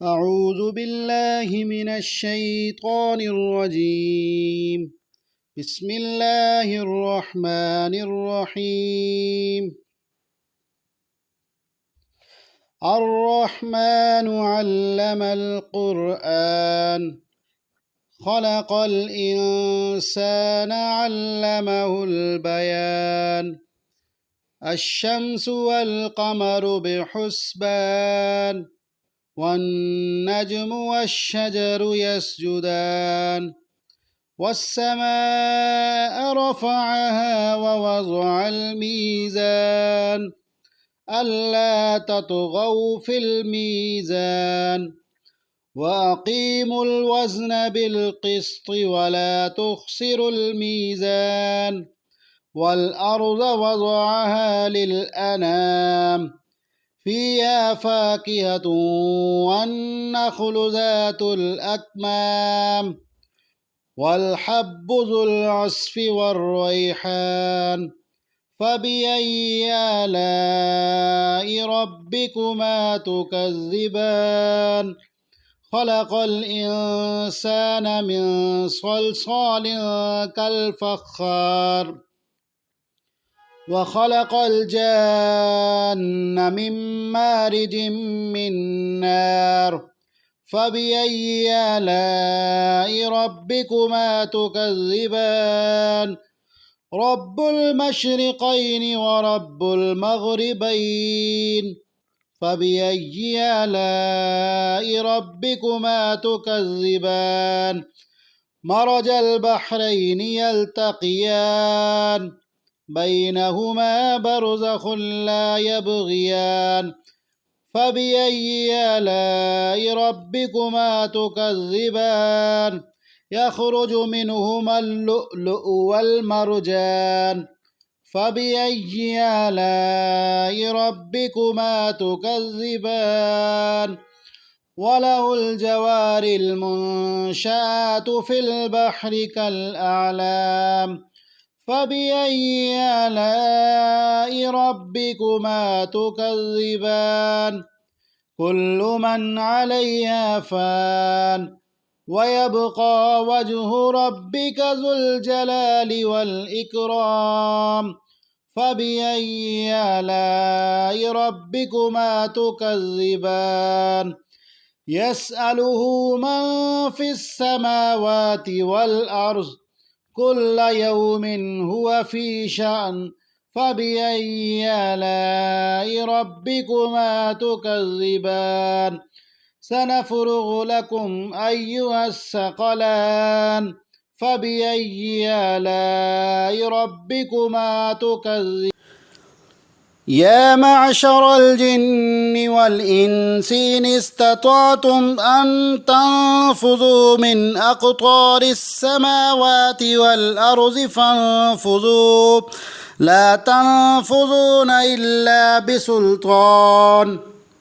أعوذ بالله من الشيطان الرجيم. بسم الله الرحمن الرحيم. الرحمن علم القرآن خلق الإنسان علمه البيان الشمس والقمر بحسبان والنجم والشجر يسجدان والسماء رفعها ووضع الميزان ألا تطغوا في الميزان وأقيموا الوزن بالقسط ولا تخسروا الميزان والأرض وضعها للأنام فيها فاكهة والنخل ذات الأكمام والحب ذو العصف والريحان فبأي آلاء ربكما تكذبان خلق الإنسان من صلصال كالفخار وخلق الجان من مارج من نار فبأي آلاء ربكما تكذبان رب المشرقين ورب المغربين فبأي آلاء ربكما تكذبان مرج البحرين يلتقيان بينهما برزخ لا يبغيان فبأي آلاء ربكما تكذبان يخرج منهما اللؤلؤ والمرجان فبأي آلاء ربكما تكذبان وله الجوار المنشآت في البحر كالأعلام فبأي آلاء ربكما تكذبان كل من عليها فان ويبقى وجه ربك ذو الجلال والإكرام فبأي آلاء ربكما تكذبان يسأله من في السماوات والأرض كل يوم هو في شأن فبأي آلاء ربكما تكذبان سنفرغ لكم أيها الثقلان فبأي آلاء ربكما تكذبان يا معشر الجن والإنس إن استطعتم أن تنفذوا من أقطار السماوات والأرض فانفذوا لا تنفذون إلا بسلطان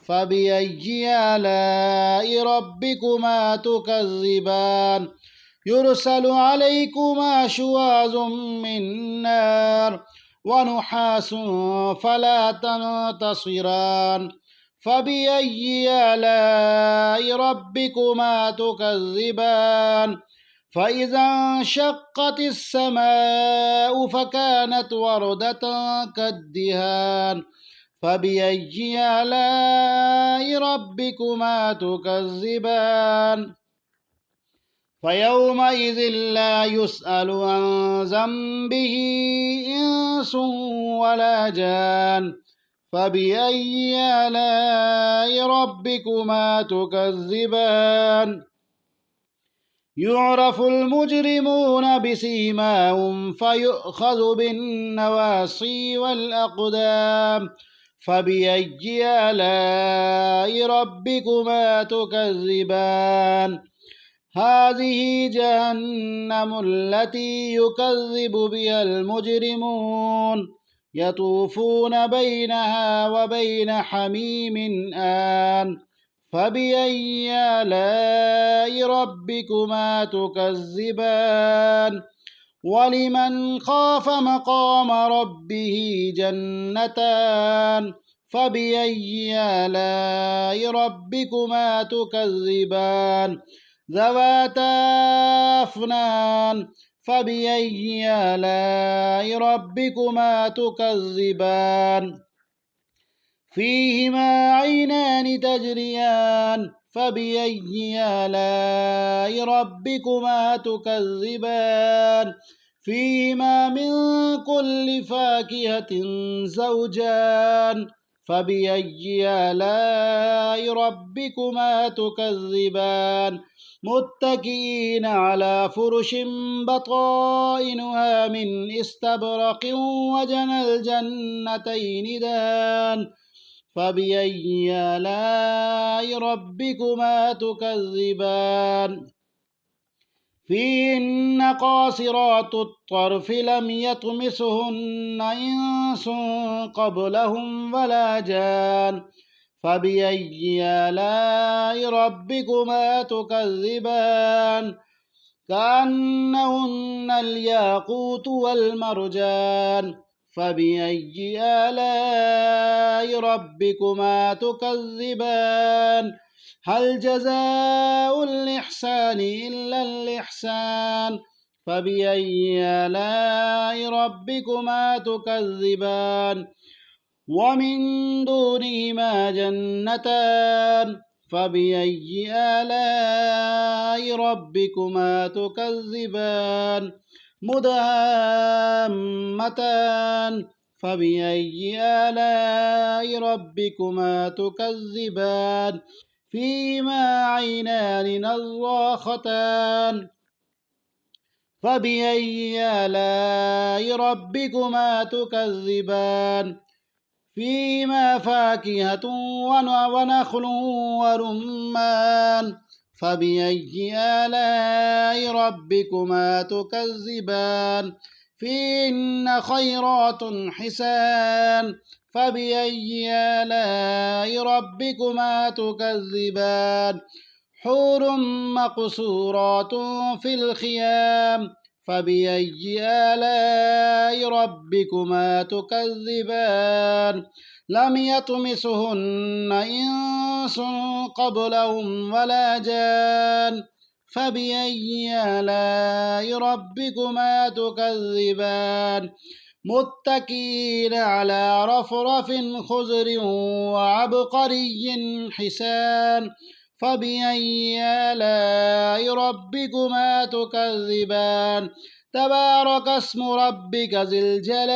فبأي آلاء ربكما تكذبان يرسل عليكما شواظ من نار ونحاس فلا تنتصران فبأي آلاء ربكما تكذبان فإذا انشقت السماء فكانت وردة كالدهان فبأي آلاء ربكما تكذبان فيومئذ لا يسأل عن ذنبه إنس ولا جان فبأي آلاء ربكما تكذبان يعرف المجرمون بسيماهم فيؤخذ بالنواصي والأقدام فبأي آلاء ربكما تكذبان هذه جهنم التي يكذب بها المجرمون يطوفون بينها وبين حميم آن فبأي آلاء ربكما تكذبان ولمن خاف مقام ربه جنتان فبأي آلاء ربكما تكذبان ذواتا أفنان فبأي آلاء ربكما تكذبان فيهما عينان تجريان فبأي آلاء ربكما تكذبان فيهما من كل فاكهة زوجان فبأي آلاء ربكما تكذبان متكئين على فرش بطائنها من استبرق وجنى الجنتين دان فبأي آلاء ربكما تكذبان فيهن قاصرات الطرف لم يطمسهن إنس قبلهم ولا جان فبأي آلاء ربكما تكذبان كأنهن الياقوت والمرجان فبأي آلاء ربكما تكذبان هل جزاء الإحسان إلا الإحسان فبأي آلاء ربكما تكذبان ومن دونهما جنتان فبأي آلاء ربكما تكذبان مدهامتان فبأي آلاء ربكما تكذبان فيهما عينان نضاختان فبأي آلاء ربكما تكذبان فيهما فاكهة ونخل ورمان فبأي آلاء ربكما تكذبان فيهن خيرات حسان فبأي آلاء ربكما تكذبان حور مقصورات في الخيام فبأي آلاء ربكما تكذبان لم يطمسهن إنس قبلهم ولا جان فبأي آلاء ربكما تكذبان متكئين على رفرف خضر وعبقري حسان فبأي آلاء ربكما تكذبان تبارك اسم ربك ذي الجلال